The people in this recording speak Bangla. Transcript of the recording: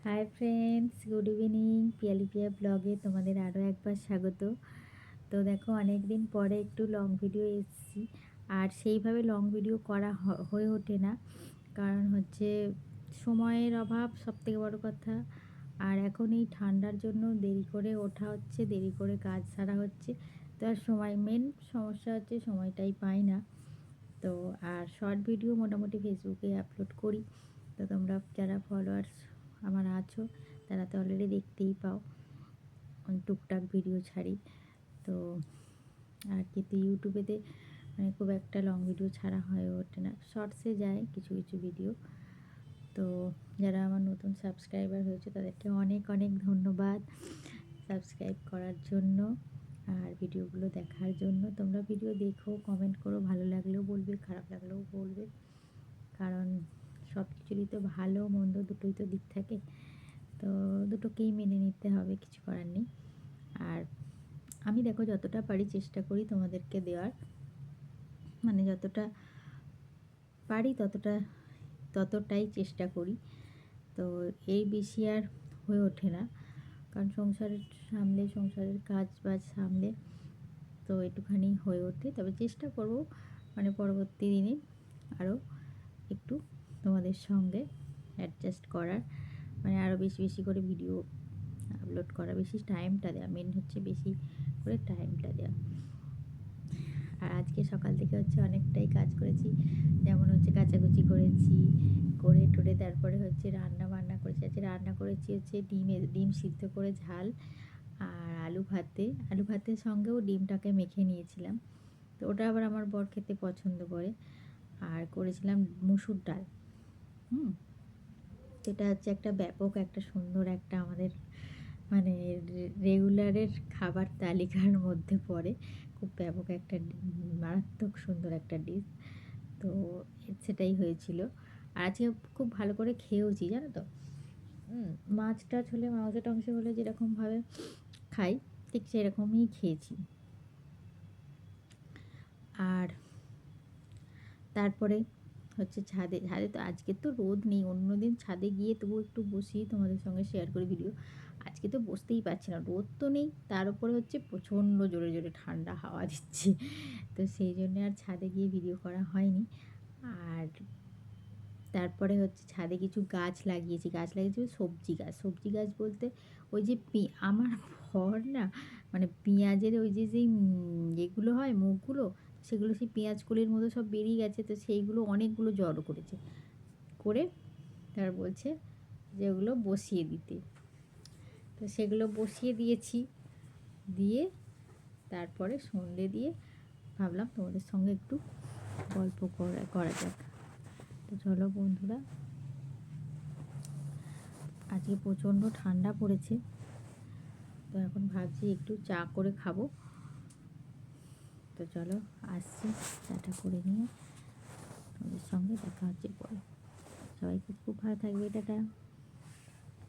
High friends, good evening. Piyali Piya ব্লগে তোমাদের আরও একবার স্বাগত। তো দেখো, অনেক দিন পরে একটু লং ভিডিও এসেছি। আর সেইভাবে লং ভিডিও করা হয়ে ওঠে না, কারণ হচ্ছে সময়ের অভাব, সবথেকে বড় কথা। আর এখন এই ঠান্ডার জন্য দেরি করে ওঠা হচ্ছে, দেরি করে কাজ সারা হচ্ছে। তো আর মেন সমস্যা হচ্ছে সময়টাই পাই না। তো আর শর্ট ভিডিও মোটামুটি ফেসবুকে আপলোড করি। তো তোমরা যারা ফলোয়ার্স আমার আছো তারা তো অলরেডি দেখতেই পাও, টুকটাক ভিডিও ছাড়ি। তো আর কিন্তু ইউটিউবেতে মানে খুব একটা লং ভিডিও ছাড়া হয়ে ওঠে না, শর্টসে যায় কিছু কিছু ভিডিও। তো যারা আমার নতুন সাবস্ক্রাইবার হয়েছে তাদেরকে অনেক অনেক ধন্যবাদ সাবস্ক্রাইব করার জন্য আর ভিডিওগুলো দেখার জন্য। তোমরা ভিডিও দেখো, কমেন্ট করো, ভালো লাগলেও বলবে, খারাপ লাগলেও বলবে, কারণ সব কিছুরই তো ভালো মন্দ দুটোই তো দিক থাকে। তো দুটোকেই মেনে নিতে হবে, কিছু করার নেই। আর আমি দেখো যতটা পারি চেষ্টা করি তোমাদেরকে দেওয়ার, মানে যতটা পারি ততটাই চেষ্টা করি। তো এই বেশি আর হয়ে ওঠে না, কারণ সংসারের কাজ বাজ সামলে তো একটুখানি হয়ে ওঠে। তবে চেষ্টা করব মানে পরবর্তী দিনে আরও একটু তোমাদের সঙ্গে অ্যাডজাস্ট করার, মানে আরও বেশি বেশি করে ভিডিও আপলোড করা, বেশি টাইমটা দেওয়া, মেন হচ্ছে বেশি করে টাইমটা দেওয়া। আর আজকে সকাল থেকে হচ্ছে অনেকটাই কাজ করেছি, যেমন হচ্ছে কাচাকুচি করেছি, করে টোরে তারপরে হচ্ছে রান্না বান্না করেছি। আজকে রান্না করেছি হচ্ছে ডিম সিদ্ধ করে ঝাল আর আলু ভাতের সঙ্গেও ডিমটাকে মেখে নিয়েছিলাম। তো ওটা আবার আমার বর খেতে পছন্দ করে। আর করেছিলাম মুসুর ডাল। এটা হচ্ছে একটা ব্যাপক, একটা সুন্দর, একটা আমাদের মানে রেগুলারের খাবার তালিকার মধ্যে পড়ে। খুব ব্যাপক একটা মারাত্মক সুন্দর একটা ডিশ। তো সেটাই হয়েছিল। আর আজকে খুব ভালো করে খেয়েওছি, জানো তো। মাছ টাছ হলে, মাংস টাংস হলে যেরকমভাবে খাই ঠিক সেরকমই খেয়েছি। আর তারপরে হচ্ছে ছাদে ছাদে তো আজকে তো রোদ নেই, অন্যদিন ছাদে গিয়ে তবু একটু বসি, তোমাদের সঙ্গে শেয়ার করি ভিডিও। আজকে তো বসতেই পারছি না, রোদ তো নেই, তার উপরে হচ্ছে প্রচণ্ড জোরে জোরে ঠান্ডা হাওয়া দিচ্ছে। তো সেই জন্য আর ছাদে গিয়ে ভিডিও করা হয়নি। আর তারপরে হচ্ছে ছাদে কিছু গাছ লাগিয়েছি সবজি গাছ বলতে ওই যে আমার ঘর না, মানে পেঁয়াজের ওই যে যেই যেগুলো হয় মুখগুলো, সেগুলো সেই পেঁয়াজ কলির মতো সব বেরিয়ে গেছে। তো সেইগুলো অনেকগুলো জড়ো করেছে, করে তার বলছে যে ওগুলো বসিয়ে দিতে। তো সেগুলো বসিয়ে দিয়েছি, দিয়ে তারপরে সন্ধে দিয়ে ভাবলাম তোমাদের সঙ্গে একটু গল্প করা যাক। তো চলো বন্ধুরা, আজকে প্রচণ্ড ঠান্ডা পড়েছে। তো এখন ভাবছি একটু চা করে খাবো। তো চলো আসছি, চাটা করে নিয়ে তোমাদের সঙ্গে দেখা হচ্ছে পরে। সবাই খুব খুব ভালো থাকবে, টাটা।